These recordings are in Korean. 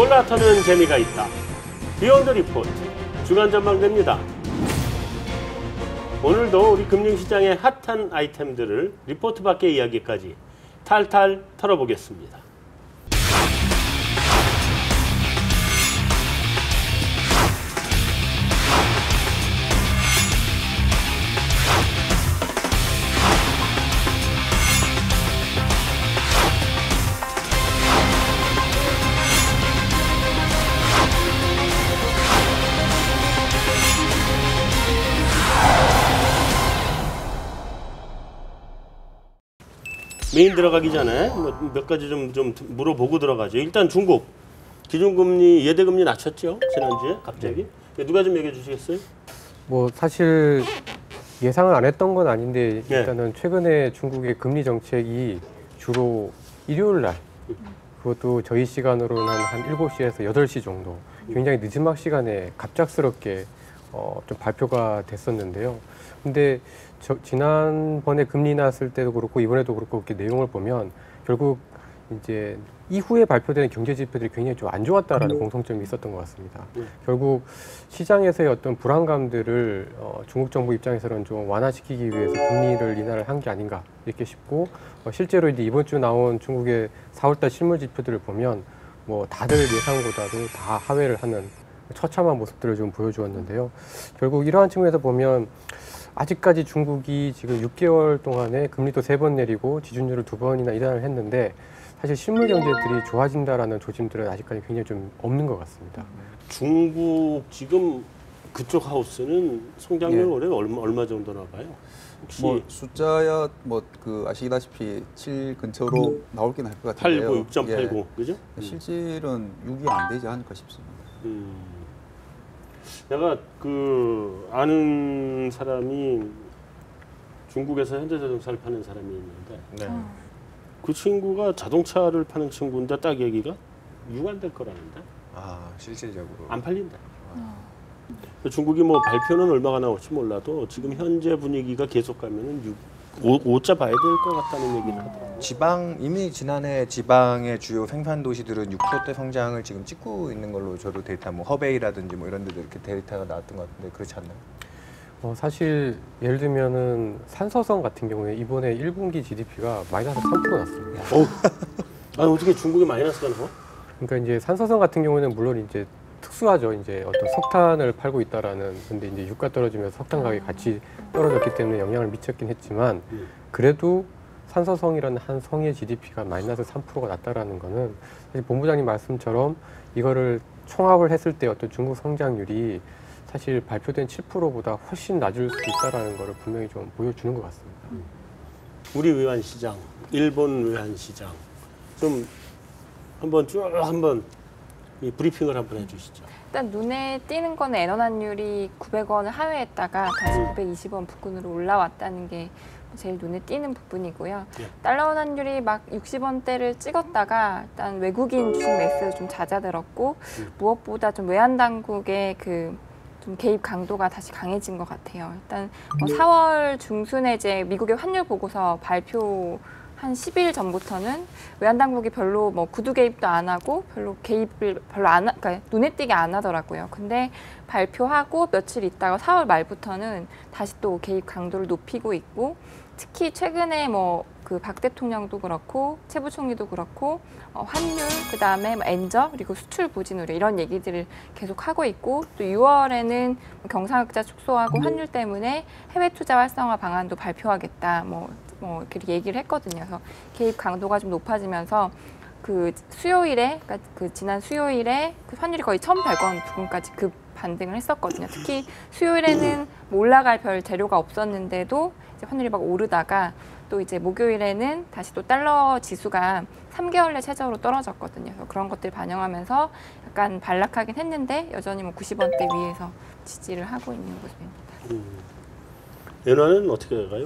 골라터는 재미가 있다. 비욘드 리포트 주간 전망대입니다. 오늘도 우리 금융시장의 핫한 아이템들을 리포트 밖의 이야기까지 탈탈 털어보겠습니다. 메인 들어가기 전에 몇 가지 좀 물어보고 들어가죠. 일단 중국 기준금리 예대금리 낮췄죠, 지난주에 갑자기. 누가 좀 얘기해 주시겠어요? 뭐 사실 예상을 안 했던 건 아닌데 일단은 최근에 중국의 금리 정책이 주로 일요일 날, 그것도 저희 시간으로는 한 7시에서 8시 정도 굉장히 늦은막 시간에 갑작스럽게 좀 발표가 됐었는데요. 근데 지난번에 금리 났을 때도 그렇고 이번에도 그렇고 이렇게 내용을 보면 결국 이제 이후에 발표되는 경제 지표들이 굉장히 좀 안 좋았다라는 공통점이 있었던 것 같습니다. 결국 시장에서의 어떤 불안감들을 중국 정부 입장에서는 좀 완화시키기 위해서 금리를 인하를 한 게 아닌가 이렇게 싶고, 실제로 이제 이번 주 나온 중국의 4월달 실물 지표들을 보면 뭐 다들 예상보다도 다 하회를 하는 처참한 모습들을 좀 보여주었는데요. 결국 이러한 측면에서 보면 아직까지 중국이 지금 6개월 동안에 금리도 3번 내리고 지준율을 2번이나 인하를 했는데 사실 실물 경제들이 좋아진다라는 조짐들은 아직까지 굉장히 좀 없는 것 같습니다. 중국 지금 그쪽 하우스는 성장률 올해 얼마 정도 나가요? 혹시 뭐 숫자야 뭐 그 아시다시피 7 근처로 나올긴 할 것 같은데요. 6.89, 그죠? 실질은 6이 안 되지 않을까 싶습니다. 내가 아는 사람이 중국에서 현대자동차를 파는 사람이 있는데 그 친구가 자동차를 파는 친구인데 딱 얘기가 6 안 될 거라는데. 실질적으로 안 팔린다. 중국이 뭐 발표는 얼마가 나올지 몰라도 지금 현재 분위기가 계속 가면은 5자 봐야 될 것 같다는 얘기를 하더라고요. 이미 지난해 지방의 주요 생산 도시들은 6%대 성장을 지금 찍고 있는 걸로 저도 데이터, 뭐 허베이라든지 뭐 이런 데도 이렇게 데이터가 나왔던 것 같은데 그렇지 않나요? 사실 예를 들면은 산서성 같은 경우에 이번에 1분기 GDP가 마이너스 3% 났습니다. 어떻게 중국이 마이너스가 나와? 그러니까 이제 산서성 같은 경우에는 물론 이제 특수하죠. 이제 어떤 석탄을 팔고 있다라는, 근데 이제 유가 떨어지면서 석탄 가격이 같이 떨어졌기 때문에 영향을 미쳤긴 했지만 그래도 산서성이라는 한 성의 GDP가 마이너스 3%가 났다라는 거는 사실 본부장님 말씀처럼 이거를 총합을 했을 때 어떤 중국 성장률이 사실 발표된 7%보다 훨씬 낮을 수 있다라는 거를 분명히 좀 보여주는 것 같습니다. 우리 외환 시장, 일본 외환 시장 좀 한번 이 브리핑을 한번 해주시죠. 일단 눈에 띄는 거는 엔원 환율이 900원을 하회했다가 다시 920원 부근으로 올라왔다는 게 제일 눈에 띄는 부분이고요. 달러 원 환율이 막 60원대를 찍었다가 일단 외국인 주식 매수 좀 잦아들었고 무엇보다 좀 외환 당국의 좀 개입 강도가 다시 강해진 것 같아요. 일단 4월 중순에 이제 미국의 환율 보고서 발표 한 10일 전부터는 외환 당국이 별로 뭐 구두 개입도 안 하고 별로 개입을 그러니까 눈에 띄게 안 하더라고요. 근데 발표하고 며칠 있다가 4월 말부터는 다시 또 개입 강도를 높이고 있고, 특히 최근에 뭐 박 대통령도 그렇고 최 부총리도 그렇고 환율, 그다음에 엔저, 그리고 수출 부진 우려 이런 얘기들을 계속 하고 있고, 또 6월에는 경상흑자 축소하고 환율 때문에 해외 투자 활성화 방안도 발표하겠다 뭐 이렇게 얘기를 했거든요. 그래서 개입 강도가 좀 높아지면서 수요일에, 그러니까 지난 수요일에 환율이 거의 1,100원 부근까지 급 반등을 했었거든요. 특히 수요일에는 뭐 올라갈 별 재료가 없었는데도 이제 환율이 막 오르다가 또 이제 목요일에는 다시 또 달러 지수가 3개월 내 최저로 떨어졌거든요. 그래서 그런 것들 반영하면서 약간 반락하긴 했는데 여전히 뭐 90원대 위에서 지지를 하고 있는 모습입니다. 엔화는 어떻게 가요?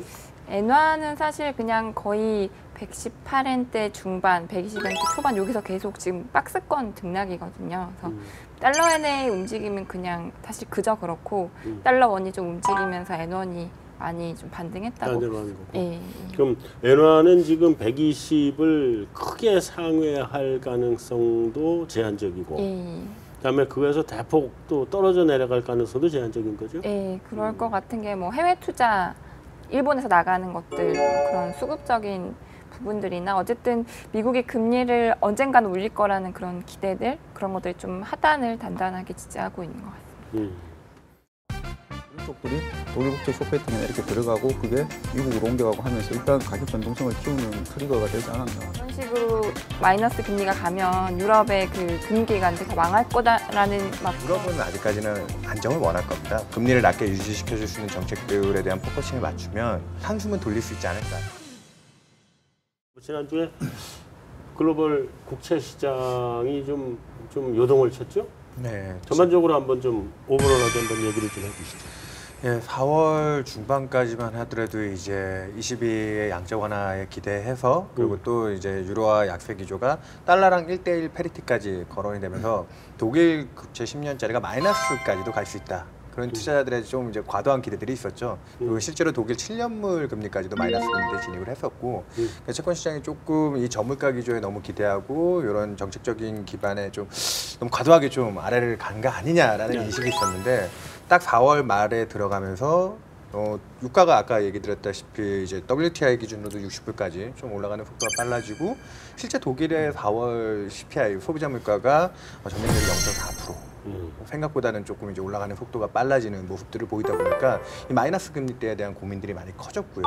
엔화는 사실 그냥 거의 118엔대 중반, 120엔대 초반 여기서 계속 지금 박스권 등락이거든요. 그래서 달러 엔의 움직임은 그냥 사실 그저 그렇고 달러 원이 좀 움직이면서 엔원이 많이 좀 반등했다고. 내려가는 거고. 예. 그럼 엔화는 지금 120을 크게 상회할 가능성도 제한적이고, 예. 그다음에 그거에서 대폭 또 떨어져 내려갈 가능성도 제한적인 거죠. 예, 그럴 것 같은 게 뭐 해외 투자 일본에서 나가는 것들 그런 수급적인 부분들이나 어쨌든 미국이 금리를 언젠가는 올릴 거라는 그런 기대들 그런 것들이 좀 하단을 단단하게 지지하고 있는 것 같습니다. 이런 쪽들이 독일 국제 쇼패팅에 이렇게 들어가고 그게 미국으로 옮겨가고 하면서 일단 가격 변동성을 키우는 트리거가 되지 않았나. 이런 식으로 마이너스 금리가 가면 유럽의 그 금리 기관들이 다 망할 거다라는 막 유럽은 아직까지는 안정을 원할 겁니다. 금리를 낮게 유지시켜줄 수 있는 정책들에 대한 포커싱을 맞추면 한숨은 돌릴 수 있지 않을까. 지난주에 글로벌 국채 시장이 좀 요동을 쳤죠? 네. 전반적으로 한번 좀 오버롤하게 한번 얘기를 좀 해주시죠. 예, 4월 중반까지만 하더라도 이제 22의 양적 완화에 기대해서 그리고 또 이제 유로화 약세 기조가 달러랑 1대1 페리티까지 거론이 되면서 독일 국채 10년짜리가 마이너스까지도 갈 수 있다. 그런 투자자들의 좀 이제 과도한 기대들이 있었죠. 그리고 실제로 독일 7년물 금리까지도 마이너스 금리에 진입을 했었고, 그러니까 채권 시장이 조금 이 저물가 기조에 너무 기대하고 이런 정책적인 기반에 좀 너무 과도하게 좀 아래를 간 거 아니냐라는 인식이 있었는데, 딱 4월 말에 들어가면서 유가가 아까 얘기 드렸다시피 이제 WTI 기준으로도 60불까지 좀 올라가는 속도가 빨라지고, 실제 독일의 4월 CPI 소비자 물가가 전년 대비 0.4%. 생각보다는 조금 이제 올라가는 속도가 빨라지는 모습들을 보이다 보니까 이 마이너스 금리대에 대한 고민들이 많이 커졌고요.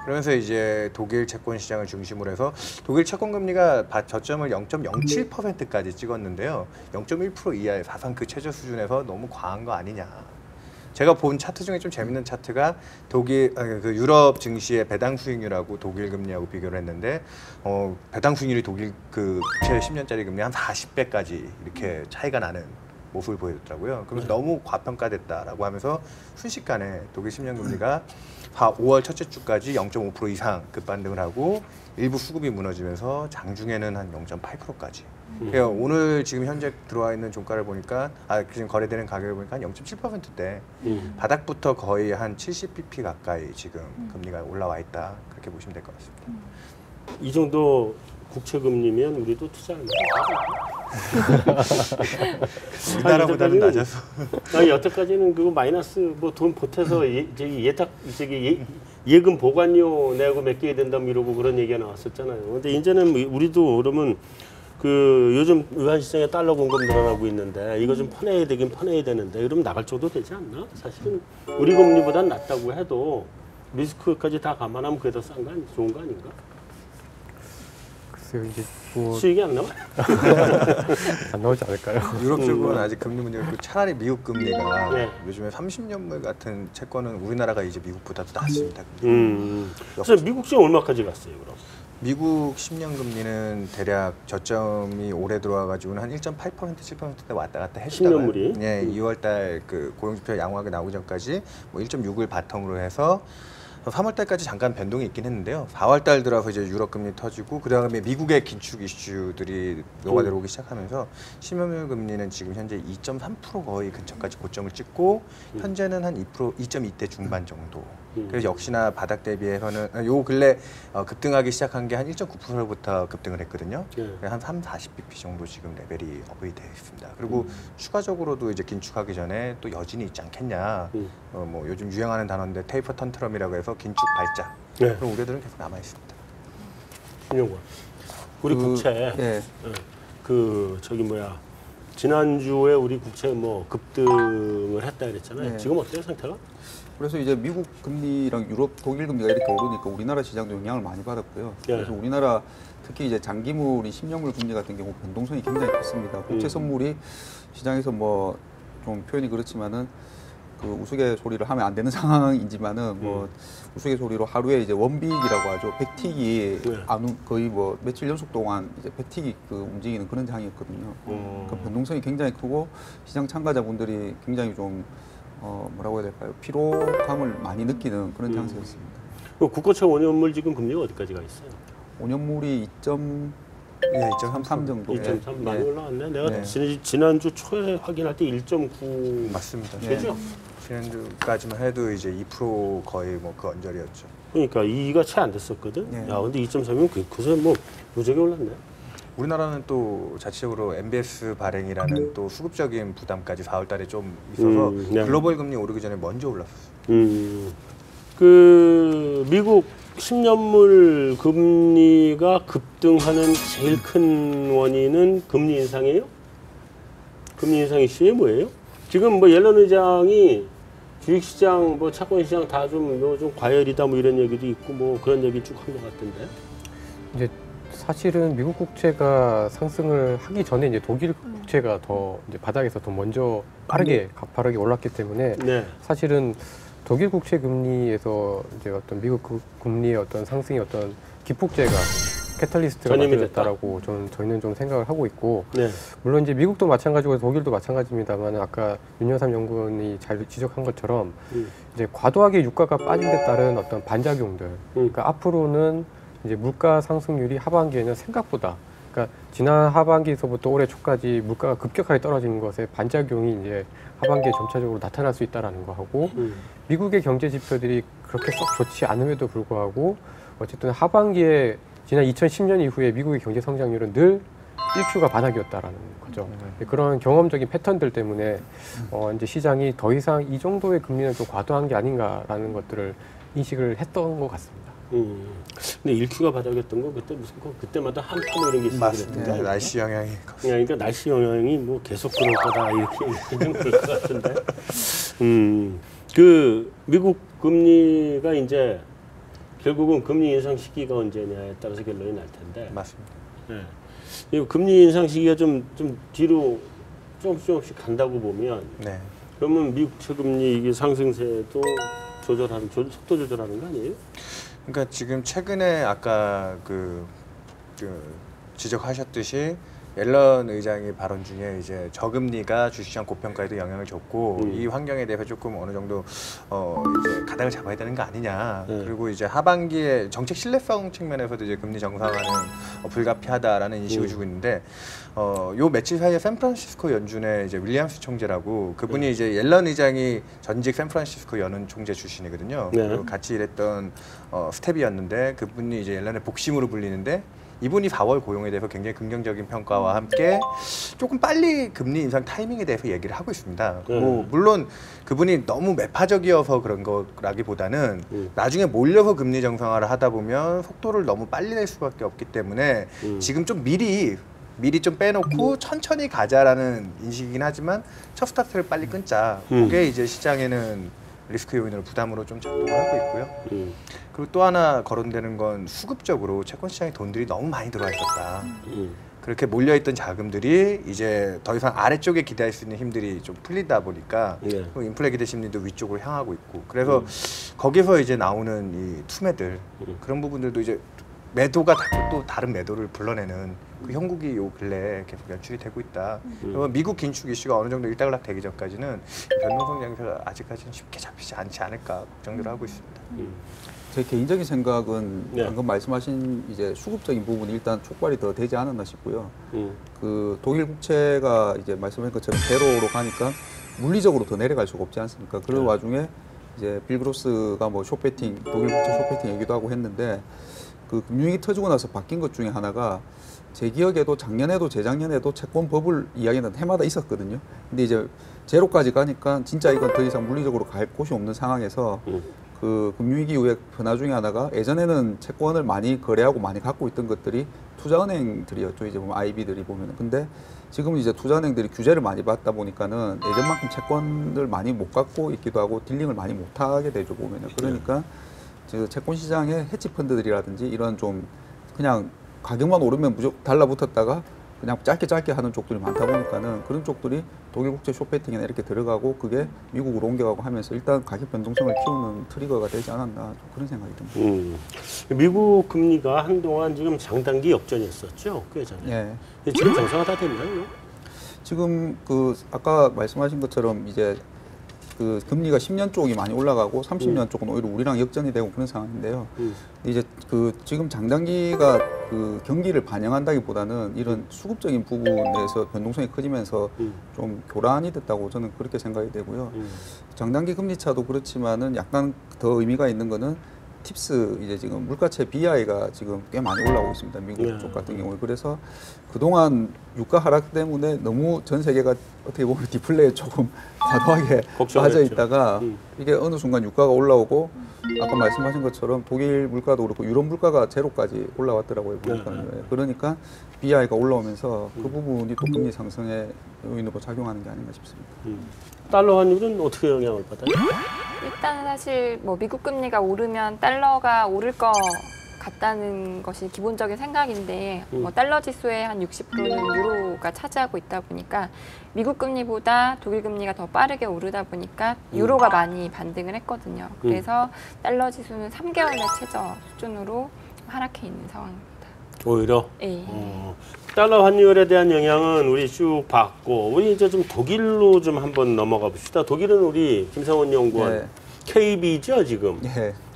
그러면서 이제 독일 채권 시장을 중심으로 해서 독일 채권 금리가 저점을 0.07%까지 찍었는데요. 0.1% 이하의 사상 그 최저 수준에서 너무 과한 거 아니냐. 제가 본 차트 중에 좀 재밌는 차트가 그 유럽 증시의 배당 수익률하고 독일 금리하고 비교를 했는데 배당 수익률이 독일 그 국채 10년짜리 금리 한 40배까지 이렇게 차이가 나는 모습을 보여줬더라고요. 그래서 너무 과평가됐다라고 하면서 순식간에 독일 10년 금리가 5월 첫째 주까지 0.5% 이상 급반등을 하고 일부 수급이 무너지면서 장중에는 한 0.8%까지. 그러니까 오늘 지금 현재 들어와 있는 종가를 보니까 지금 거래되는 가격을 보니까 한 0.7%대 바닥부터 거의 한 70bp 가까이 지금 금리가 올라와 있다. 그렇게 보시면 될 것 같습니다. 이 정도 국채 금리면 우리도 투자를 우리나라보다는 낮아서. 아니 여태까지는 그거 마이너스 뭐 돈 보태서 예금 보관료 내고 맡겨야 된다고 이러고 그런 얘기가 나왔었잖아요. 근데 이제는 우리도 그러면 그 요즘 외환시장에 달러 공급 늘어나고 있는데 이거 좀 퍼내야 되긴 퍼내야 되는데 그러면 나갈 정도 되지 않나? 사실은 우리 금리보단 낮다고 해도 리스크까지 다 감안하면 그게 더 싼 거 아니, 좋은 거 아닌가? 글쎄요, 이제 뭐 수익이 안 나와? 안 나오지 않을까요? 유럽 쪽은 아직 금리 문제가 있고 차라리 미국 금리가 네. 요즘에 30년물 같은 채권은 우리나라가 이제 미국보다도 낮습니다. 그래서 미국 지금 얼마까지 갔어요, 그럼? 미국 10년 금리는 대략 저점이 올해 들어와가지고는 한 1.8% 7%대 왔다 갔다 했다가 10년물이? 예, 2월달 그 고용지표 양호하게 나오기 전까지 뭐 1.6을 바텀으로 해서 3월달까지 잠깐 변동이 있긴 했는데요. 4월달 들어서 이제 유럽 금리 터지고 그 다음에 미국의 긴축 이슈들이 녹아들어오기 시작하면서 10년물 금리는 지금 현재 2.3% 거의 근처까지 고점을 찍고 현재는 한 2.2대 중반 정도. 그래서 역시나 바닥 대비해서는 요 근래 급등하기 시작한 게 한 1.9%부터 급등을 했거든요. 한 40bp 정도 지금 레벨이 업이 되어 있습니다. 그리고 추가적으로도 이제 긴축하기 전에 또 여진이 있지 않겠냐. 뭐 요즘 유행하는 단어인데 테이퍼 턴트럼이라고 해서 긴축 발작. 네. 그런 우려들은 계속 남아 있습니다. 신용권. 우리 국채. 예. 그 저기 뭐야. 지난주에 우리 국채 뭐 급등을 했다 그랬잖아요. 네. 지금 어때요, 상태가? 그래서 이제 미국 금리랑 유럽 독일 금리가 이렇게 오르니까 우리나라 시장도 영향을 많이 받았고요. 그래서 우리나라 특히 이제 장기물이 10년물 금리 같은 경우 변동성이 굉장히 컸습니다. 국채 선물이 시장에서 뭐 좀 표현이 그렇지만은 그 우스갯소리를 하면 안 되는 상황이지만은 뭐 우스갯소리로 하루에 이제 원빅이라고 하죠. 백틱이 거의 뭐 며칠 연속 동안 이제 백틱이 그 움직이는 그런 장이었거든요. 그 변동성이 굉장히 크고 시장 참가자분들이 굉장히 좀 뭐라고 해야 될까요? 피로감을 많이 느끼는 그런 장세였습니다. 국고채 5년물 지금 금리가 어디까지 가 있어요? 5년물이 2.3 정도. 2.3 많이 예. 올라왔네. 내가 네. 지난주 초에 확인할 때 1.9 맞습니다. 되죠? 지난주까지만 해도 이제 2% 거의 뭐 그 언저리였죠. 그러니까 2가 채 안 됐었거든. 네. 야, 근데 2.3이면 그새 뭐 무지하게 올랐네. 우리나라는 또 자체적으로 MBS 발행이라는 또 수급적인 부담까지 4월달에 좀 있어서 네. 글로벌 금리 오르기 전에 먼저 올랐었어요. 그 미국 10년물 금리가 급등하는 제일 큰 원인은 금리 인상이에요? 금리 인상 이슈에 뭐예요? 지금 뭐 옐런 의장이 주식시장, 뭐 채권시장 다 좀 과열이다 뭐 이런 얘기도 있고 뭐 그런 얘기 쭉 한 것 같은데. 이제 사실은 미국 국채가 상승을 하기 전에 이제 독일 국채가 더 이제 바닥에서 더 먼저 빠르게 가파르게 올랐기 때문에 네. 사실은 독일 국채 금리에서 이제 어떤 미국 금리의 어떤 상승의 어떤 기폭제가 캐탈리스트가 전염이 만들어졌다라고 저희는 좀 생각을 하고 있고, 네. 물론 이제 미국도 마찬가지고 독일도 마찬가지입니다만 아까 윤여삼 연구원이 잘 지적한 것처럼 이제 과도하게 유가가 빠진 데 따른 어떤 반작용들, 그러니까 앞으로는 이제 물가 상승률이 하반기에는 생각보다, 그러니까 지난 하반기에서부터 올해 초까지 물가가 급격하게 떨어지는 것에 반작용이 이제 하반기에 점차적으로 나타날 수 있다라는 거 하고, 미국의 경제 지표들이 그렇게 썩 좋지 않음에도 불구하고 어쨌든 하반기에 지난 2010년 이후에 미국의 경제 성장률은 늘 1Q가 바닥이었다라는 거죠. 그런 경험적인 패턴들 때문에 이제 시장이 더 이상 이 정도의 금리는 좀 과도한 게 아닌가라는 것들을 인식을 했던 것 같습니다. 근데 1Q가 바닥이었던 거 그때 무슨 그때마다 한파 뭐 이런 게 있었는데. 맞습니다. 날씨 영향이 그러니까 날씨 영향이 뭐 계속 그럴 거다 이렇게 얘기는 그럴 것 같은데. 그 미국 금리가 이제 결국은 금리 인상 시기가 언제냐에 따라서 결론이 날 텐데. 맞습니다. 네. 이 금리 인상 시기가 좀 뒤로 조금씩 간다고 보면, 네. 그러면 미국 채금리 이게 상승세도 속도 조절하는 거 아니에요? 그러니까 지금 최근에 아까 그 지적하셨듯이 옐런 의장의 발언 중에 이제 저금리가 주식시장 고평가에도 영향을 줬고 이 환경에 대해서 조금 어느 정도 이제 가닥을 잡아야 되는 거 아니냐. 그리고 이제 하반기에 정책 신뢰성 측면에서도 이제 금리 정상화는 불가피하다라는 인식을 주고 있는데 요 며칠 사이에 샌프란시스코 연준의 이제 윌리엄스 총재라고 그분이 이제 옐런 의장이 전직 샌프란시스코 연은 총재 출신이거든요. 네. 그리고 같이 일했던 스텝이었는데 그분이 이제 옐런의 복심으로 불리는데 이분이 4월 고용에 대해서 굉장히 긍정적인 평가와 함께 조금 빨리 금리 인상 타이밍에 대해서 얘기를 하고 있습니다. 뭐 물론 그분이 너무 매파적이어서 그런 거라기보다는 나중에 몰려서 금리 정상화를 하다 보면 속도를 너무 빨리 낼 수밖에 없기 때문에 지금 좀 미리 좀 빼놓고 천천히 가자라는 인식이긴 하지만 첫 스타트를 빨리 끊자. 그게 이제 시장에는 리스크 요인으로 부담으로 좀 작동을 하고 있고요. 그리고 또 하나 거론되는 건 수급적으로 채권 시장에 돈들이 너무 많이 들어와 있었다. 그렇게 몰려있던 자금들이 이제 더 이상 아래쪽에 기대할 수 있는 힘들이 좀 풀리다 보니까 인플레 기대 심리도 위쪽으로 향하고 있고 그래서 거기서 이제 나오는 이 투매들 그런 부분들도 이제 매도가 또 다른 매도를 불러내는 그 형국이 요 근래에 계속 연출이 되고 있다. 그러면 미국 긴축 이슈가 어느 정도 일단락 되기 전까지는 변동성 장세가 아직까지는 쉽게 잡히지 않지 않을까 걱정들을 하고 있습니다. 제 개인적인 생각은 방금 말씀하신 이제 수급적인 부분이 일단 촉발이 더 되지 않았나 싶고요. 그 독일 국채가 이제 말씀하신 것처럼 제로로 가니까 물리적으로 더 내려갈 수가 없지 않습니까? 그런 와중에 이제 빌 그로스가 뭐 숏배팅, 독일 국채 숏배팅 얘기도 하고 했는데 그 금융위기 터지고 나서 바뀐 것 중에 하나가 제 기억에도 작년에도 재작년에도 채권 버블 이야기는 해마다 있었거든요. 근데 이제 제로까지 가니까 진짜 이건 더 이상 물리적으로 갈 곳이 없는 상황에서 그 금융위기 이후에 변화 중에 하나가 예전에는 채권을 많이 거래하고 많이 갖고 있던 것들이 투자은행들이었죠. 이제 보면 IB들이 보면은. 근데 지금 이제 투자은행들이 규제를 많이 받다 보니까는 예전만큼 채권을 많이 못 갖고 있기도 하고 딜링을 많이 못 하게 되죠 보면은. 그러니까 채권 시장의 헤지 펀드들이라든지 이런 좀 그냥 가격만 오르면 무조건 달라붙었다가 그냥 짧게 하는 쪽들이 많다 보니까는 그런 쪽들이 독일 국채 숏배팅이나 이렇게 들어가고 그게 미국으로 옮겨가고 하면서 일단 가격 변동성을 키우는 트리거가 되지 않았나 좀 그런 생각이 듭니다. 미국 금리가 한동안 지금 장단기 역전이었었죠. 꽤 전에. 예. 지금 정상화 다 됐나요? 지금 그 아까 말씀하신 것처럼 이제 그 금리가 10년 쪽이 많이 올라가고 30년 쪽은 오히려 우리랑 역전이 되고 그런 상황인데요. 이제 그 지금 장단기가 그 경기를 반영한다기보다는 이런 수급적인 부분에서 변동성이 커지면서 좀 교란이 됐다고 저는 그렇게 생각이 되고요. 장단기 금리 차도 그렇지만은 약간 더 의미가 있는 거는 팁스 이제 지금 물가채 BI가 지금 꽤 많이 올라오고 있습니다. 미국 쪽 같은 경우에. 그래서 그동안 유가 하락 때문에 너무 전 세계가 어떻게 보면 디플레이에 조금 과도하게 빠져 있다가 이게 어느 순간 유가가 올라오고 아까 말씀하신 것처럼 독일 물가도 그렇고 유럽 물가가 제로까지 올라왔더라고요. 그러니까 BI가 올라오면서 그 부분이 또 금리 상승의 요인으로 작용하는 게 아닌가 싶습니다. 달러 환율은 어떻게 영향을 받아요? 일단은 사실 뭐 미국 금리가 오르면 달러가 오를 것 같다는 것이 기본적인 생각인데 뭐 달러 지수의 한 60%는 유로가 차지하고 있다 보니까 미국 금리보다 독일 금리가 더 빠르게 오르다 보니까 유로가 많이 반등을 했거든요. 그래서 달러 지수는 3개월의 최저 수준으로 하락해 있는 상황입니다. 오히려? 네. 달러 환율에 대한 영향은 우리 쭉 봤고 우리 이제 좀 독일로 좀 한번 넘어가 봅시다. 독일은 우리 김상원 연구원 KB죠 지금.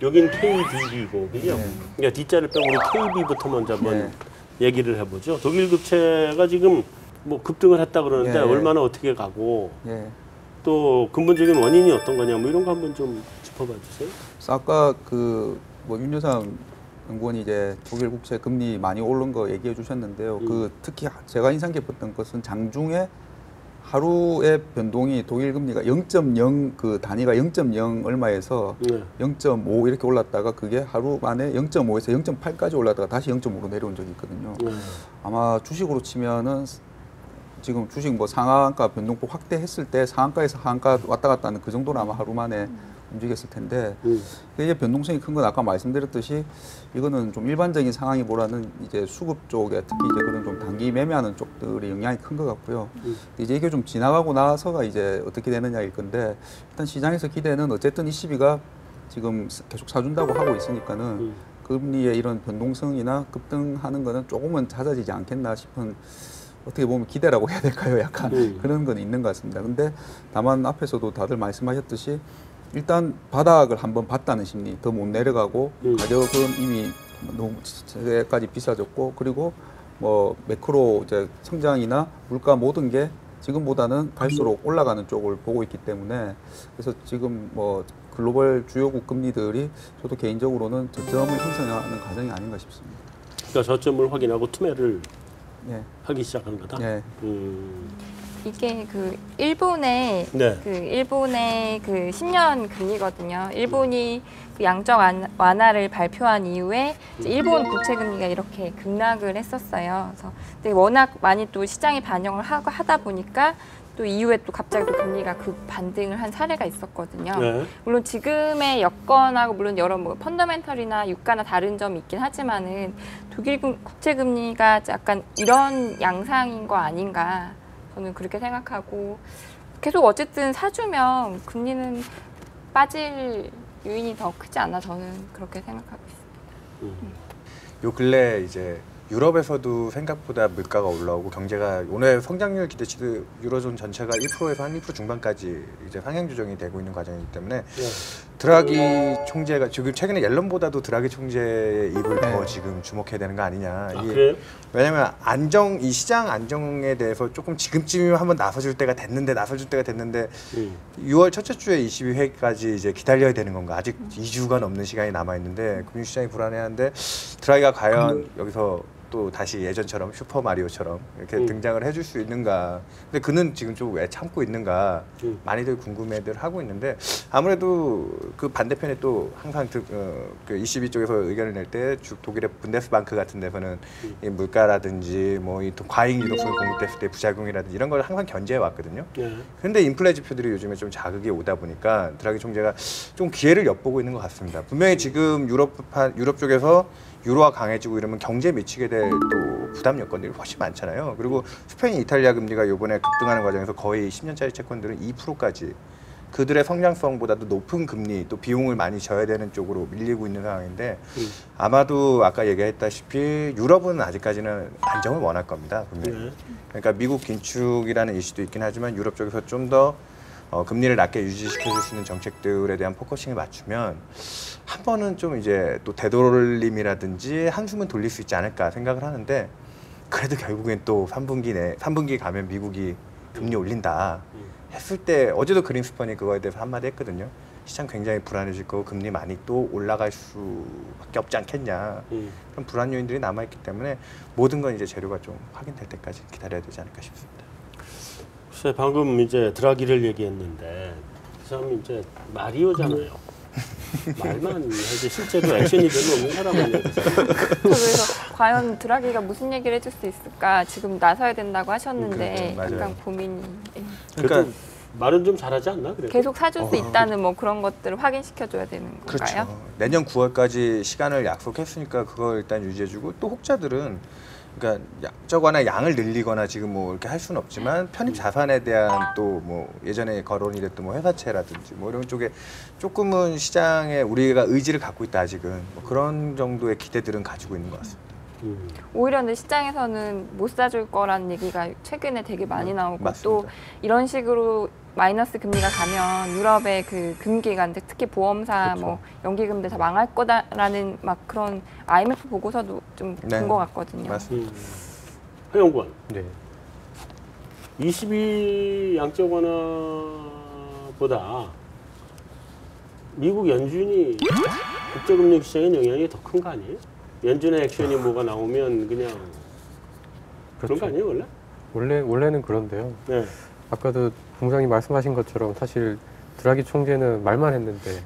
여긴 KDB고 그죠? 그러니까 뒷자를 빼고 우리 KB부터 먼저 한번 얘기를 해보죠. 독일 국채가 지금 뭐 급등을 했다 그러는데 얼마나 어떻게 가고 또 근본적인 원인이 어떤 거냐 뭐 이런 거 한번 좀 짚어봐 주세요. 아까 그 뭐 윤여상 연구원이 이제 독일 국채 금리 많이 오른 거 얘기해 주셨는데요. 그 특히 제가 인상 깊었던 것은 장중에 하루의 변동이 독일 금리가 0.0 그 단위가 0.0 얼마에서 0.5 이렇게 올랐다가 그게 하루 만에 0.5에서 0.8까지 올랐다가 다시 0.5로 내려온 적이 있거든요. 아마 주식으로 치면은 지금 주식 뭐 상한가 변동폭 확대했을 때 상한가에서 하한가 왔다 갔다 하는 그 정도는 아마 하루 만에 움직였을 텐데 이게 변동성이 큰 건 아까 말씀드렸듯이 이거는 좀 일반적인 상황이보다는 이제 수급 쪽에 특히 이제 그런 좀 단기 매매하는 쪽들이 영향이 큰 것 같고요. 이제 이게 좀 지나가고 나서가 이제 어떻게 되느냐일 건데 일단 시장에서 기대는 어쨌든 ECB가 지금 계속 사준다고 하고 있으니까는 금리의 이런 변동성이나 급등하는 거는 조금은 잦아지지 않겠나 싶은 어떻게 보면 기대라고 해야 될까요? 약간 그런 건 있는 것 같습니다. 근데 다만 앞에서도 다들 말씀하셨듯이 일단 바닥을 한번 봤다는 심리, 더 못 내려가고 가격은 이미 너무 세까지 비싸졌고 그리고 뭐 매크로 이제 성장이나 물가 모든 게 지금보다는 갈수록 올라가는 쪽을 보고 있기 때문에 그래서 지금 뭐 글로벌 주요국 금리들이 저도 개인적으로는 저점을 형성하는 과정이 아닌가 싶습니다. 그러니까 저점을 확인하고 투매를 하기 시작하는 거다. 이게 그 일본의 그 일본의 그 10년 금리거든요. 일본이 그 양적 완화를 발표한 이후에 이제 일본 국채 금리가 이렇게 급락을 했었어요. 그래서 근데 워낙 많이 또 시장이 반영을 하다 보니까 또 이후에 또 갑자기 또 금리가 급 반등을 한 사례가 있었거든요. 물론 지금의 여건하고 물론 여러 뭐 펀더멘털이나 유가나 다른 점이 있긴 하지만은 독일 국채 금리가 약간 이런 양상인 거 아닌가. 저는 그렇게 생각하고 계속 어쨌든 사주면 금리는 빠질 요인이 더 크지 않나 저는 그렇게 생각하고 있습니다. 요 근래 이제 유럽에서도 생각보다 물가가 올라오고 경제가 오늘 성장률 기대치도 유로존 전체가 1%에서 한 1% 중반까지 이제 상향 조정이 되고 있는 과정이기 때문에 드라기 총재가 지금 최근에 옐런보다도 드라기 총재의 입을 더 지금 주목해야 되는 거 아니냐. 그래요? 왜냐면 이 시장 안정에 대해서 조금 지금쯤이면 한번 나서줄 때가 됐는데 6월 첫째 주에 22회까지 이제 기다려야 되는 건가. 아직 2주가 넘는 시간이 남아 있는데 금융시장이 불안해하는데 드라기가 과연 여기서 또 다시 예전처럼 슈퍼 마리오처럼 이렇게 등장을 해줄 수 있는가. 근데 그는 지금 좀 왜 참고 있는가 많이들 궁금해들 하고 있는데 아무래도 그 반대편에 또 항상 그 ECB 쪽에서 의견을 낼 때 독일의 분데스방크 같은 데서는 이 물가라든지 뭐 이 과잉 유동성이 공급됐을 때 부작용이라든지 이런 걸 항상 견제해 왔거든요. 그런데 인플레 지표들이 요즘에 좀 자극이 오다 보니까 드라기 총재가 좀 기회를 엿보고 있는 것 같습니다. 분명히 지금 유럽 쪽에서 유로화 강해지고 이러면 경제에 미치게 될 또 부담 여건들이 훨씬 많잖아요. 그리고 스페인, 이탈리아 금리가 이번에 급등하는 과정에서 거의 10년짜리 채권들은 2%까지 그들의 성장성보다도 높은 금리 또 비용을 많이 져야 되는 쪽으로 밀리고 있는 상황인데 아마도 아까 얘기했다시피 유럽은 아직까지는 안정을 원할 겁니다. 분명히. 그러니까 미국 긴축이라는 이슈도 있긴 하지만 유럽 쪽에서 좀 더 금리를 낮게 유지시켜줄 수 있는 정책들에 대한 포커싱을 맞추면 한 번은 좀 이제 또 되돌림이라든지 한숨은 돌릴 수 있지 않을까 생각을 하는데 그래도 결국엔 또 3분기 가면 미국이 금리 올린다 했을 때 어제도 그린스펀이 그거에 대해서 한마디 했거든요. 시장 굉장히 불안해질 거고 금리 많이 또 올라갈 수밖에 없지 않겠냐. 그런 불안 요인들이 남아있기 때문에 모든 건 이제 재료가 좀 확인될 때까지 기다려야 되지 않을까 싶습니다. 글쎄 방금 이제 드라기를 얘기했는데 그 사람이 이제 마리오잖아요. 말만 하지 실제로 액션이 별로 없는 사람이에요. 그래서 과연 드라기가 무슨 얘기를 해줄 수 있을까 지금 나서야 된다고 하셨는데 그렇죠. 약간 고민이. 그러니까 말은 좀 잘하지 않나? 그래도? 계속 사줄 수 있다는 뭐 그런 것들을 확인시켜줘야 되는 건가요? 그렇죠. 내년 9월까지 시간을 약속했으니까 그걸 일단 유지해주고 또 혹자들은 그러니까 약적거나 양을 늘리거나 지금 뭐 이렇게 할 수는 없지만 편입 자산에 대한 또 뭐 예전에 거론이 됐던 뭐 회사채라든지 뭐 이런 쪽에 조금은 시장에 우리가 의지를 갖고 있다 아직은 뭐 그런 정도의 기대들은 가지고 있는 것 같습니다. 오히려 근데 시장에서는 못 사줄 거란 얘기가 최근에 되게 많이 나오고 맞습니다. 또 이런 식으로 마이너스 금리가 가면 유럽의 그 금기관들 특히 보험사 그렇죠. 뭐 연기금들 다 망할 거다라는 막 그런 IMF 보고서도 좀 네. 본 것 같거든요. 맞습니다. 허영권 네. 22 양적 완화보다 미국 연준이 국제금융 시장에 영향이 더 큰 거 아니에요? 연준의 액션이 뭐가 나오면 그냥 그런 거 아니에요 원래? 원래는 그런데요. 네. 아까도 부장님 말씀하신 것처럼 사실 드라기 총재는 말만 했는데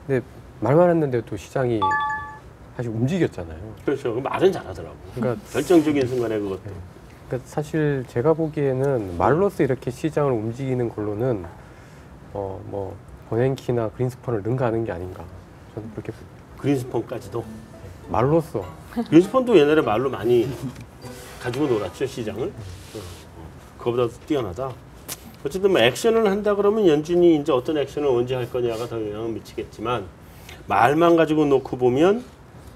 근데 말만 했는데도 시장이 사실 움직였잖아요. 그렇죠. 그 말은 잘하더라고. 그러니까 결정적인 순간에 그것도. 그러니까 사실 제가 보기에는 말로써 이렇게 시장을 움직이는 걸로는 뭐 버냉키나 그린스펀을 능가하는 게 아닌가 저는 그렇게 봅니다. 그린스펀까지도. 말로써 그린스펀도 옛날에 말로 많이 가지고 놀았죠 시장을. 그거보다 뛰어나다. 어쨌든 뭐 액션을 한다 그러면 연준이 이제 어떤 액션을 언제 할 거냐가 더 영향을 미치겠지만 말만 가지고 놓고 보면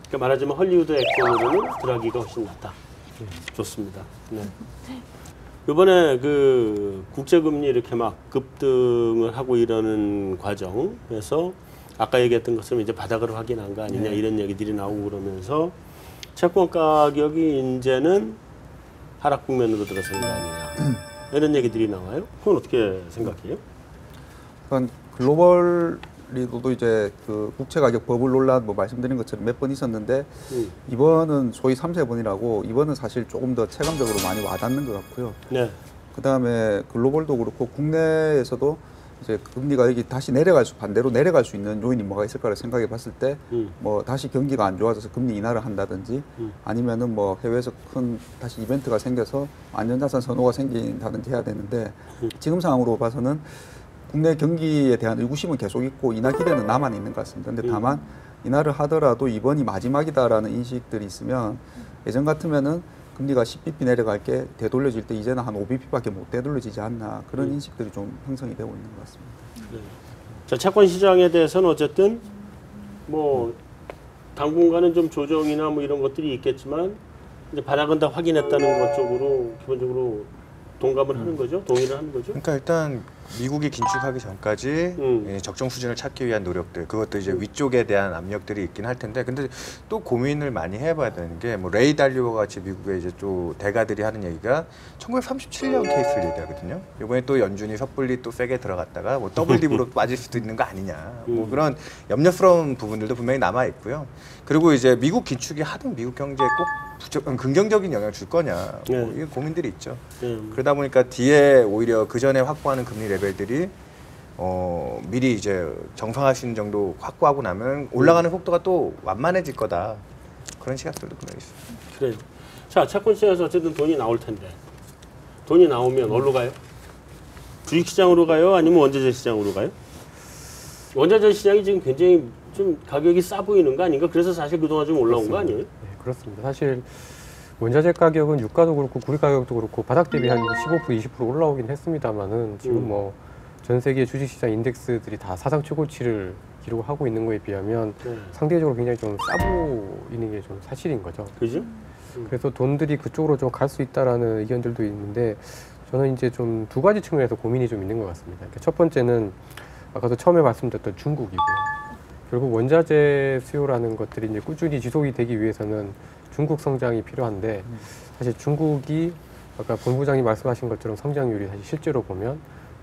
그러니까 말하자면 헐리우드 액션으로는 드라기가 훨씬 낫다. 좋습니다. 네. 이번에 그 국제금리 이렇게 막 급등을 하고 이러는 과정에서 아까 얘기했던 것처럼 이제 바닥을 확인한 거 아니냐 이런 얘기들이 나오고 그러면서 채권 가격이 이제는 하락 국면으로 들어서는 거 아니냐 이런 얘기들이 나와요. 그건 어떻게 생각해요? 그러니까 글로벌리도 이제 그 국채 가격 버블 논란 뭐 말씀드린 것처럼 몇 번 있었는데 이번은 소위 3세번이라고 이번은 사실 조금 더 체감적으로 많이 와닿는 것 같고요. 네. 그다음에 글로벌도 그렇고 국내에서도 이제 금리가 여기 다시 반대로 내려갈 수 있는 요인이 뭐가 있을까를 생각해 봤을 때 뭐 다시 경기가 안 좋아져서 금리 인하를 한다든지 아니면은 뭐 해외에서 큰 다시 이벤트가 생겨서 안전자산 선호가 생긴다든지 해야 되는데 지금 상황으로 봐서는 국내 경기에 대한 의구심은 계속 있고 인하 기대는 남아 있는 것 같습니다. 근데 다만 인하를 하더라도 이번이 마지막이다라는 인식들이 있으면 예전 같으면은 금리가 10bp 내려갈 게 되돌려질 때 이제는 한 5bp밖에 못 되돌려지지 않나 그런 인식들이 좀 형성이 되고 있는 것 같습니다. 네. 자, 채권 시장에 대해서는 어쨌든 뭐 당분간은 좀 조정이나 뭐 이런 것들이 있겠지만 이제 바닥은 다 확인했다는 것 쪽으로 기본적으로 동감을 하는 거죠? 동의를 하는 거죠? 그러니까 일단 미국이 긴축하기 전까지 적정 수준을 찾기 위한 노력들 그것도 이제 위쪽에 대한 압력들이 있긴 할 텐데 근데 또 고민을 많이 해봐야 되는 게 뭐 레이 달리오와 같이 미국의 이제 또 대가들이 하는 얘기가 1937년 케이스를 얘기하거든요. 이번에 또 연준이 섣불리 또 세게 들어갔다가 뭐 더블 딥으로 빠질 수도 있는 거 아니냐 뭐 그런 염려스러운 부분들도 분명히 남아 있고요. 그리고 이제 미국 긴축이 하등 미국 경제에 꼭 긍정적인 영향을 줄 거냐 뭐 이런 고민들이 있죠. 그러다 보니까 뒤에 오히려 그 전에 확보하는 금리 레벨들이 미리 이제 정상화 수 있는 정도 확보하고 나면 올라가는 속도가 또 완만해질 거다 그런 시각들도 분명히 있습니다. 그래요. 자, 채권 시장에서 어쨌든 돈이 나올 텐데 돈이 나오면 어디로 가요? 주식시장으로 가요? 아니면 원자재 시장으로 가요? 원자재 시장이 지금 굉장히 좀 가격이 싸 보이는 거 아닌가? 그래서 사실 그동안 좀 올라온 거 아니에요? 네, 그렇습니다. 사실 원자재 가격은 유가도 그렇고 구리 가격도 그렇고 바닥 대비 한 15% 20% 올라오긴 했습니다만은 지금 뭐 전 세계 주식시장 인덱스들이 다 사상 최고치를 기록하고 있는 거에 비하면 상대적으로 굉장히 좀 싸 보이는 게 좀 사실인 거죠. 그죠? 그래서 돈들이 그쪽으로 좀 갈 수 있다라는 의견들도 있는데 저는 이제 좀 두 가지 측면에서 고민이 좀 있는 것 같습니다. 그러니까 첫 번째는 아까도 처음에 말씀드렸던 중국이고요. 결국 원자재 수요라는 것들이 이제 꾸준히 지속이 되기 위해서는 중국 성장이 필요한데 사실 중국이 아까 본부장님 말씀하신 것처럼 성장률이 사실 실제로 보면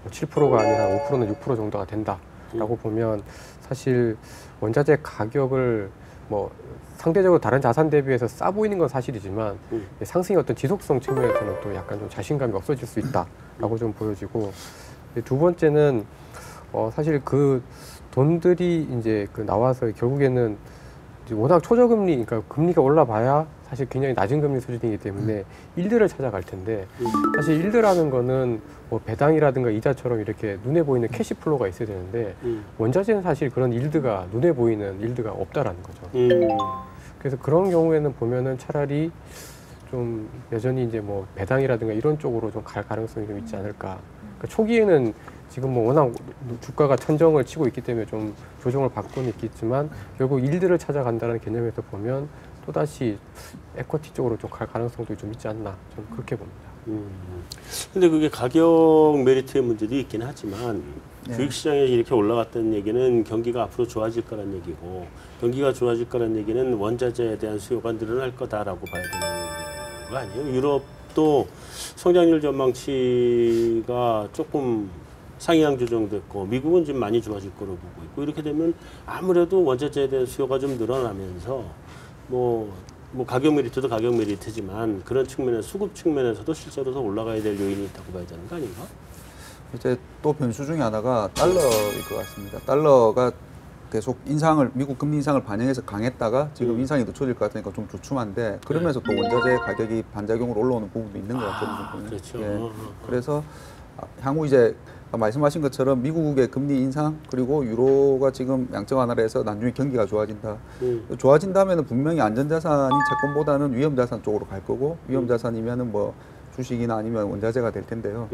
7%가 아니라 5%는 6% 정도가 된다라고 보면 사실 원자재 가격을 뭐 상대적으로 다른 자산 대비해서 싸 보이는 건 사실이지만 상승의 어떤 지속성 측면에서는 또 약간 좀 자신감이 없어질 수 있다라고 좀 보여지고 두 번째는 사실 그 돈들이 이제 그 나와서 결국에는 이제 워낙 초저금리, 그러니까 금리가 올라봐야 사실 굉장히 낮은 금리 수준이기 때문에 일들을 찾아갈 텐데 사실 일들하는 거는 뭐 배당이라든가 이자처럼 이렇게 눈에 보이는 캐시플로우가 있어야 되는데 원자재는 사실 그런 일드가 눈에 보이는 일드가 없다라는 거죠. 그래서 그런 경우에는 보면은 차라리 좀 여전히 이제 뭐 배당이라든가 이런 쪽으로 좀 갈 가능성이 좀 있지 않을까. 그러니까 초기에는 지금 뭐 워낙 주가가 천정을 치고 있기 때문에 좀 조정을 받고는 있겠지만 결국 일들을 찾아간다는 개념에서 보면 또다시 에쿼티 쪽으로 좀 갈 가능성도 좀 있지 않나 저는 그렇게 봅니다. 근데 그게 가격 메리트의 문제도 있긴 하지만 주식시장에 이렇게 올라갔다는 얘기는 경기가 앞으로 좋아질 거란 얘기고 경기가 좋아질 거란 얘기는 원자재에 대한 수요가 늘어날 거다라고 봐야 되는 거 아니에요? 유럽도 성장률 전망치가 조금 상향 조정됐고 미국은 지금 많이 좋아질 거로 보고 있고 이렇게 되면 아무래도 원자재에 대한 수요가 좀 늘어나면서 뭐 가격 메리트도 가격 메리트지만 그런 측면에서 수급 측면에서도 실제로 더 올라가야 될 요인이 있다고 봐야 되는 거 아닌가? 이제 또 변수 중에 하나가 달러일 것 같습니다. 달러가 계속 미국 금리 인상을 반영해서 강했다가 지금 인상이 늦춰질 것 같으니까 좀 주춤한데 그러면서 또 원자재 가격이 반작용으로 올라오는 부분도 있는 것 같거든요. 그렇죠. 예. 그래서 향후 이제 말씀하신 것처럼 미국의 금리 인상 그리고 유로가 지금 양적 완화를 해서 나중에 경기가 좋아진다. 좋아진다면 분명히 안전자산인 채권보다는 위험자산 쪽으로 갈 거고 위험자산이면은 뭐 주식이나 아니면 원자재가 될 텐데요.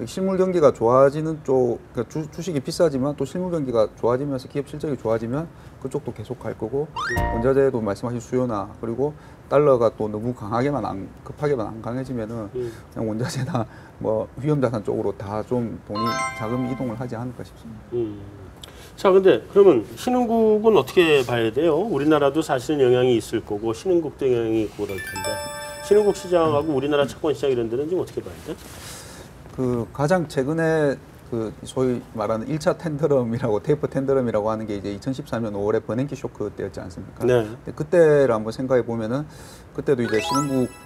실물 경기가 좋아지는 쪽, 그러니까 주식이 비싸지만 또 실물 경기가 좋아지면서 기업 실적이 좋아지면 그쪽도 계속 갈 거고 원자재도 말씀하신 수요나 그리고 달러가 또 너무 급하게만 안 강해지면은 그냥 원자재나 뭐 위험자산 쪽으로 다 좀 자금 이동을 하지 않을까 싶습니다. 자, 근데 그러면 신흥국은 어떻게 봐야 돼요? 우리나라도 사실은 영향이 있을 거고 신흥국도 영향이 있고 그럴 텐데 신흥국 시장하고 우리나라 채권 시장 이런 데는 지금 어떻게 봐야 돼? 그 가장 최근에 그 소위 말하는 1차 텐더럼이라고 테이프 텐더럼이라고 하는 게 이제 2014년 5월에 버냉키 쇼크 때였지 않습니까? 네. 그때를 한번 생각해 보면은 그때도 이제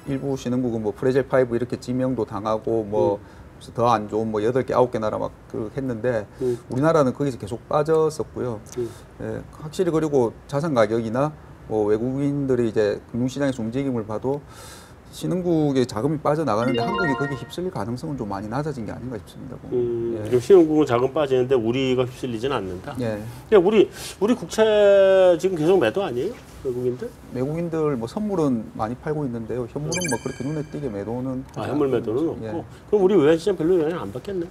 일부 신흥국은 뭐 프레젤 5 이렇게 지명도 당하고 뭐 더 안 좋은 뭐 8개, 9개 나라 막 했는데 우리나라는 거기서 계속 빠졌었고요. 예, 확실히 그리고 자산 가격이나 뭐 외국인들이 이제 금융시장에서 움직임을 봐도 신흥국의 자금이 빠져나가는데 한국이 거기에 휩쓸릴 가능성은 좀 많이 낮아진 게 아닌가 싶습니다. 예. 지금 신흥국은 자금 빠지는데 우리가 휩쓸리지는 않는다. 예. 야, 우리 국채 지금 계속 매도 아니에요? 외국인들? 외국인들 뭐 선물은 많이 팔고 있는데요. 현물은 뭐 그렇게 눈에 띄게 매도는 현물 매도는 없고. 예. 그럼 우리 외환시장 별로 영향 안 받겠네.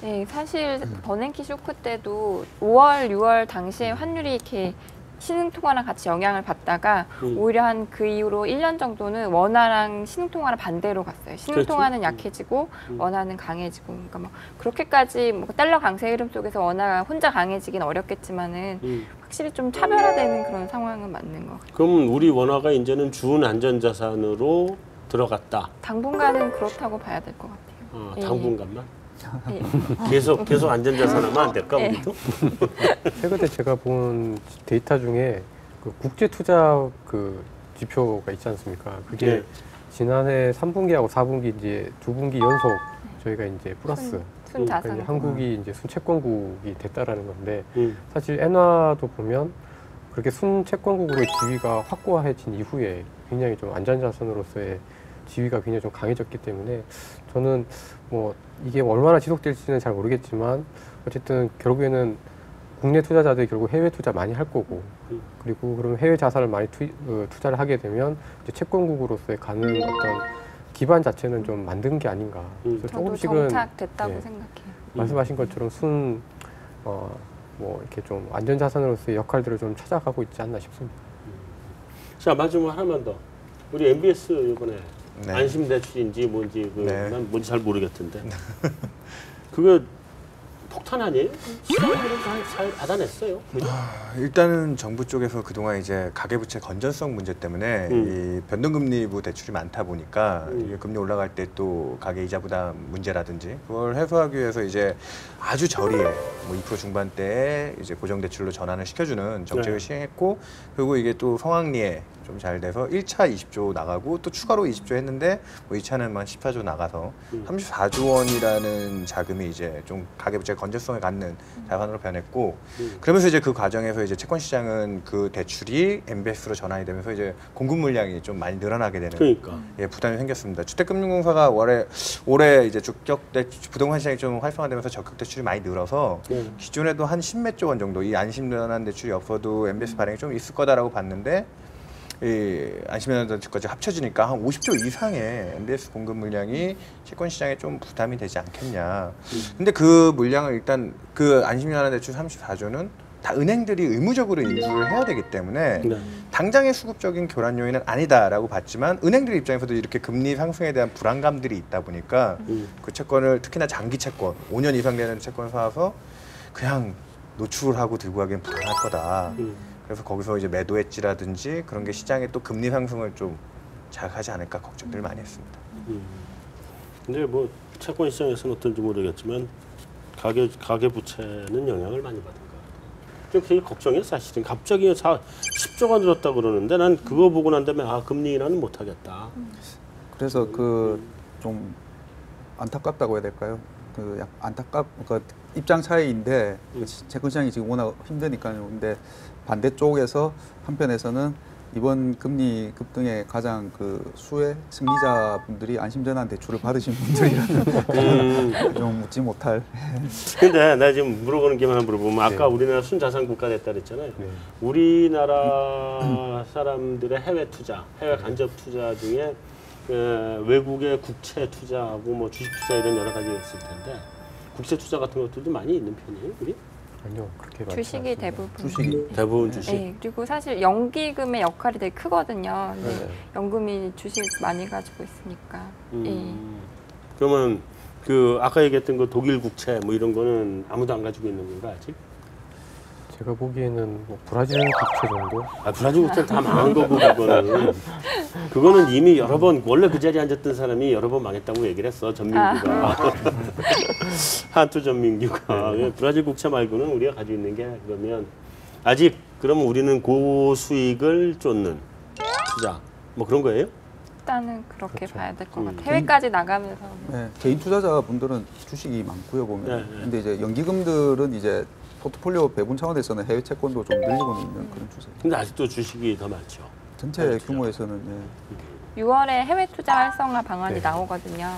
네, 사실 버냉키 쇼크 때도 5월, 6월 당시에 환율이 이렇게 신흥통화랑 같이 영향을 받다가 오히려 한 그 이후로 1년 정도는 원화랑 신흥통화랑 반대로 갔어요. 신흥통화는 그렇죠. 약해지고 원화는 강해지고 그러니까 뭐 그렇게까지 뭐 달러 강세 흐름 속에서 원화가 혼자 강해지긴 어렵겠지만은 확실히 좀 차별화되는 그런 상황은 맞는 것 같아요. 그럼 우리 원화가 이제는 준 안전자산으로 들어갔다. 당분간은 그렇다고 봐야 될 것 같아요. 예. 당분간만? 예. 계속 안전자산하면 안 될까 예. 우리도? 최근에 제가 본 데이터 중에 그 국제 투자 그 지표가 있지 않습니까? 그게 네. 지난해 3분기하고 4분기 이제 2분기 연속 저희가 이제 플러스. 순자산. 그러니까 이제 한국이 이제 순채권국이 됐다라는 건데 사실 엔화도 보면 그렇게 순채권국으로의 지위가 확고해진 이후에 굉장히 좀 안전자산으로서의 지위가 굉장히 좀 강해졌기 때문에 저는 뭐 이게 얼마나 지속될지는 잘 모르겠지만 어쨌든 결국에는 국내 투자자들이 결국 해외 투자 많이 할 거고 그리고 그러면 해외 자산을 많이 투자를 하게 되면 이제 채권국으로서의 가는 어떤 기반 자체는 좀 만든 게 아닌가. 그래서 저도 조금씩은 정착됐다고 예, 생각해요. 말씀하신 것처럼 뭐 이렇게 좀 안전자산으로서의 역할들을 좀 찾아가고 있지 않나 싶습니다. 자, 마지막 하나만 더. 우리 MBS 이번에 네. 안심 대출인지 뭔지 네. 난 뭔지 잘 모르겠던데. 그거 폭탄 아니에요? 시장으로 잘 받아냈어요. 그죠? 일단은 정부 쪽에서 그동안 이제 가계부채 건전성 문제 때문에 이 변동금리부 대출이 많다 보니까 이게 금리 올라갈 때 또 가계 이자 부담 문제라든지 그걸 해소하기 위해서 이제 아주 저리에 뭐 2% 중반대에 이제 고정 대출로 전환을 시켜주는 정책을 네. 시행했고 그리고 이게 또 성황리에 좀 잘 돼서 1차 20조 나가고 또 추가로 20조 했는데 뭐 2차는 한 14조 나가서 34조 원이라는 자금이 이제 좀 가계부채 건전성을 갖는 자산으로 변했고 그러면서 이제 그 과정에서 이제 채권 시장은 그 대출이 MBS로 전환이 되면서 이제 공급 물량이 좀 많이 늘어나게 되는 그러니까. 예, 부담이 생겼습니다. 주택금융공사가 올해 이제 부동산 시장이 좀 활성화되면서 적극 대출이 많이 늘어서 기존에도 한 10몇 조 원 정도 이 안심전환 대출이 없어도 MBS 발행이 좀 있을 거다라고 봤는데 이 안심전환 대출까지 합쳐지니까 한 50조 이상의 MBS 공급 물량이 채권 시장에 좀 부담이 되지 않겠냐. 근데 그 물량을 일단 그 안심전환 대출 34조는 다 은행들이 의무적으로 인수를 해야 되기 때문에 네. 당장의 수급적인 교란 요인은 아니다라고 봤지만 은행들 입장에서도 이렇게 금리 상승에 대한 불안감들이 있다 보니까 그 채권을 특히나 장기 채권 5년 이상 되는 채권을 사서 그냥 노출하고 들고 가기엔 불안할 거다. 그래서 거기서 이제 매도했지라든지 그런 게 시장에 또 금리 상승을 좀 자극하지 않을까 걱정들을 많이 했습니다. 근데 뭐 채권 시장에서는 어떤지 모르겠지만 가계 부채는 영향을 많이 받은 것 같아요. 좀 되게 걱정이에요, 사실은. 갑자기 10조가 늘었다 그러는데 난 그거 보고 난 다음에 금리 인하는 못 하겠다. 그래서 그 좀 안타깝다고 해야 될까요? 그 입장 차이인데 채권 시장이 지금 워낙 힘드니까요. 근데 반대쪽에서 한편에서는 이번 금리 급등의 가장 그 수혜 승리자분들이 안심전환 대출을 받으신 분들이라는 좀 묻지 못할. 근데 나 지금 물어보는 게 하나 물어보면 아까 우리나라 순자산 국가 됐다 그랬잖아요. 우리나라 사람들의 해외 투자, 해외 간접 투자 중에 외국의 국채 투자하고 뭐 주식 투자 이런 여러 가지가 있을 텐데 국채 투자 같은 것들도 많이 있는 편이에요, 우리? 아니요, 그렇게 많지 주식이 않습니다. 대부분. 주식이 대부분 주식. 네, 그리고 사실 연기금의 역할이 되게 크거든요. 근데 연금이 주식 많이 가지고 있으니까. 그러면 그 아까 얘기했던 그 독일 국채 뭐 이런 거는 아무도 안 가지고 있는 건가 아직? 제가 보기에는 뭐 브라질 국채 정도. 브라질 국채는 다 망한 거고 그거는 이미 여러 번 원래 그 자리에 앉았던 사람이 여러 번 망했다고 얘기를 했어 전민규가. 한투 전민규가. 브라질 국채 말고는 우리가 가지고 있는 게 그러면 아직 그러면 우리는 고수익을 쫓는 투자 뭐 그런 거예요? 일단은 그렇게 그렇죠. 봐야 될 것 같아요. 해외까지 나가면서. 네, 개인 투자자분들은 주식이 많고요 보면. 네. 근데 이제 연기금들은 이제 포트폴리오 배분 차원에서는 해외 채권도 좀 늘리고 있는 그런 추세. 근데 아직도 주식이 더 많죠. 전체 규모에서는 6월에 해외 투자 활성화 방안이 네. 나오거든요.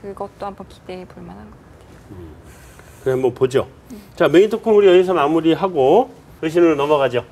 그것도 한번 기대해 볼 만한 것 같아요. 그래 뭐 보죠. 자 메인 토크 우리 여기서 마무리하고 의신으로 넘어가죠.